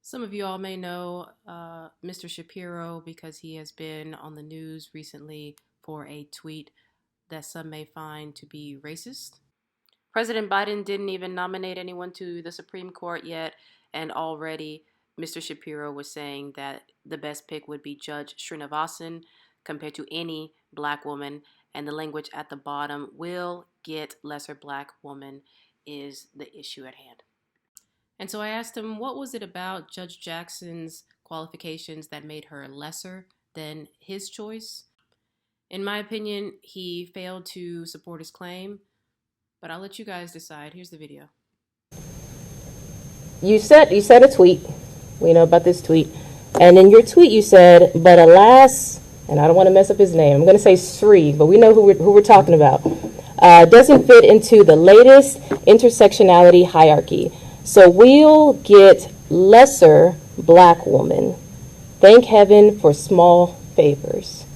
Some of you all may know Mr. Shapiro because he has been on the news recently for a tweet that some may find to be racist. President Biden didn't even nominate anyone to the Supreme Court yet, and already Mr. Shapiro was saying that the best pick would be Judge Srinivasan compared to any black woman, and the language at the bottom, will get lesser black woman, is the issue at hand. And so I asked him, what was it about Judge Jackson's qualifications that made her lesser than his choice? In my opinion, he failed to support his claim, but I'll let you guys decide. Here's the video. You said a tweet. We know about this tweet. And in your tweet you said, but alas, and I don't want to mess up his name, I'm going to say Sri, but we know who we're talking about, doesn't fit into the latest intersectionality hierarchy. So we'll get lesser black woman. Thank heaven for small favors.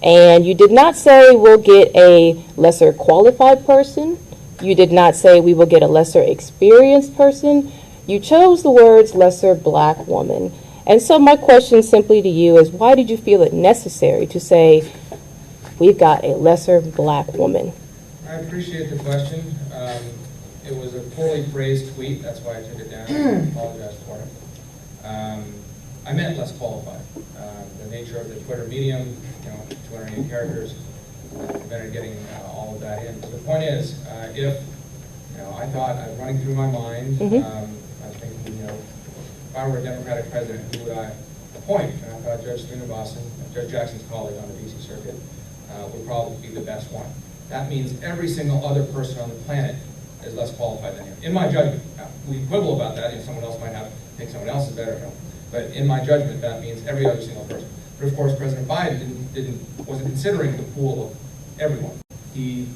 And you did not say we'll get a lesser qualified person. You did not say we will get a lesser experienced person. You chose the words lesser black woman. And so my question simply to you is, why did you feel it necessary to say we've got a lesser black woman? I appreciate the question. It was a poorly phrased tweet. That's why I took it down. I apologize for it. I meant less qualified. The nature of the Twitter medium, 280 characters, prevented getting all of that in. So the point is, if I thought, running through my mind, I was thinking, if I were a Democratic president, who would I appoint? And I thought Judge Srinivasan, Judge Jackson's colleague on the D.C. Circuit, would probably be the best one. That means every single other person on the planet is less qualified than him. In my judgment, we quibble about that. Someone else might think someone else is better. But in my judgment, that means every other single person. But of course, President Biden wasn't considering the pool of everyone. He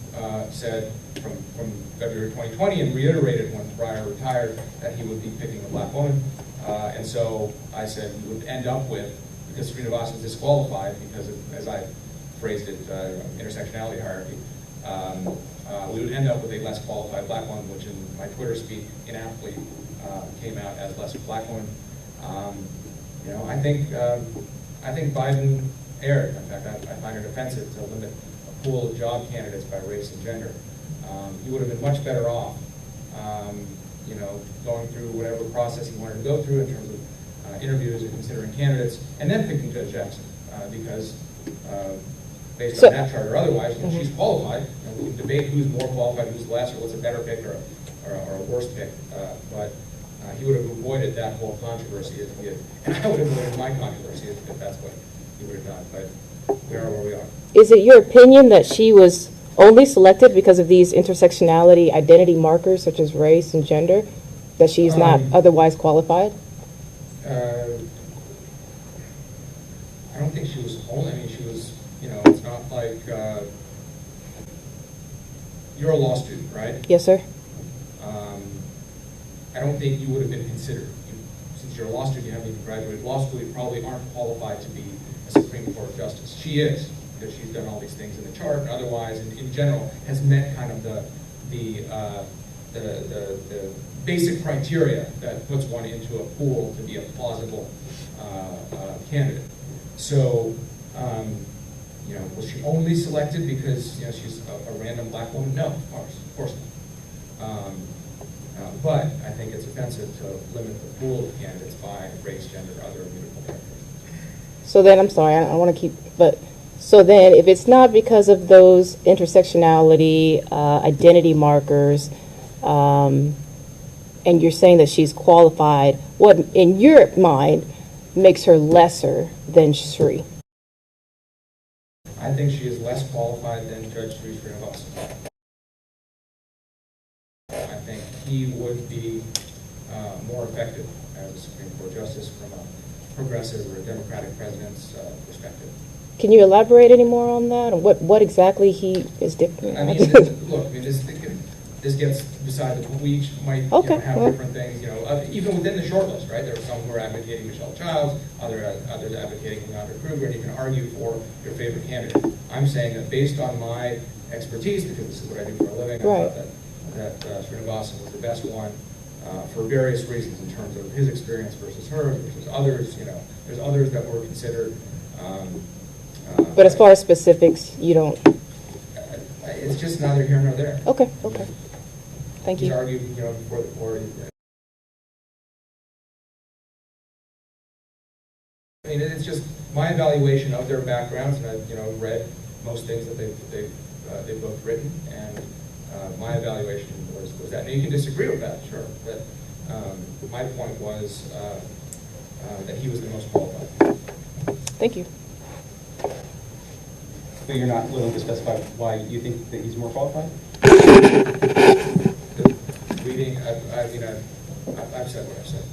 said from February 2020 and reiterated when Breyer retired that he would be picking a black woman. And so I said we would end up with, because Srinivasan is disqualified because of, as I phrased it, intersectionality hierarchy, we would end up with a less qualified black woman, which in my Twitter speak inaptly came out as less black woman. I think Biden erred. In fact, I find it offensive to limit a pool of job candidates by race and gender. He would have been much better off, going through whatever process he wanted to go through in terms of interviews and considering candidates, and then picking Judge Jackson, because based on that chart or otherwise, she's qualified. We can debate who's more qualified, who's less, or what's a better pick or a worse pick. But he would have avoided that whole controversy if he had, and I would have avoided my controversy if that's what he would have done. But we are where we are. Is it your opinion that she was only selected because of these intersectionality identity markers such as race and gender, that she's not otherwise qualified? I don't think she was only. I mean, she was. It's not like you're a law student, right? Yes, sir. I don't think you would have been considered. Since you're a law student, you haven't even graduated law school, you probably aren't qualified to be a Supreme Court justice. She is, because she's done all these things in the chart, and otherwise, in general, has met kind of the basic criteria that puts one into a pool to be a plausible candidate. So, was she only selected because she's a random black woman? No, of course not. But I think it's offensive to limit the pool of candidates by race, gender, or other immutable characteristics. So then, I'm sorry, I want to keep, but so then if it's not because of those intersectionality identity markers, and you're saying that she's qualified, what in your mind makes her lesser than Sri? I think she is less qualified than Judge Srinivasan. I think he would be more effective as a Supreme Court justice from a progressive or a Democratic president's perspective. Can you elaborate any more on that? And what exactly he is different? I mean, look, this gets beside the point. We each might have different things. Even within the shortlist, right? There are some who are advocating Michelle Childs, others advocating Leandra Kruger, and you can argue for your favorite candidate. I'm saying that based on my expertise, because this is what I do for a living, I thought that Srinivasan was the best one for various reasons in terms of his experience versus hers versus others. There's others that were considered. But as far as specifics, you don't. It's just neither here nor there. Okay. Okay. Thank He's you. argued, before the court. I mean, it's just my evaluation of their backgrounds, and I've, read most things that they've both written, and my evaluation was that. Now, you can disagree with that, sure, but my point was that he was the most qualified. Thank you. But you're not willing to specify why you think that he's more qualified? Reading, I've said what I've said.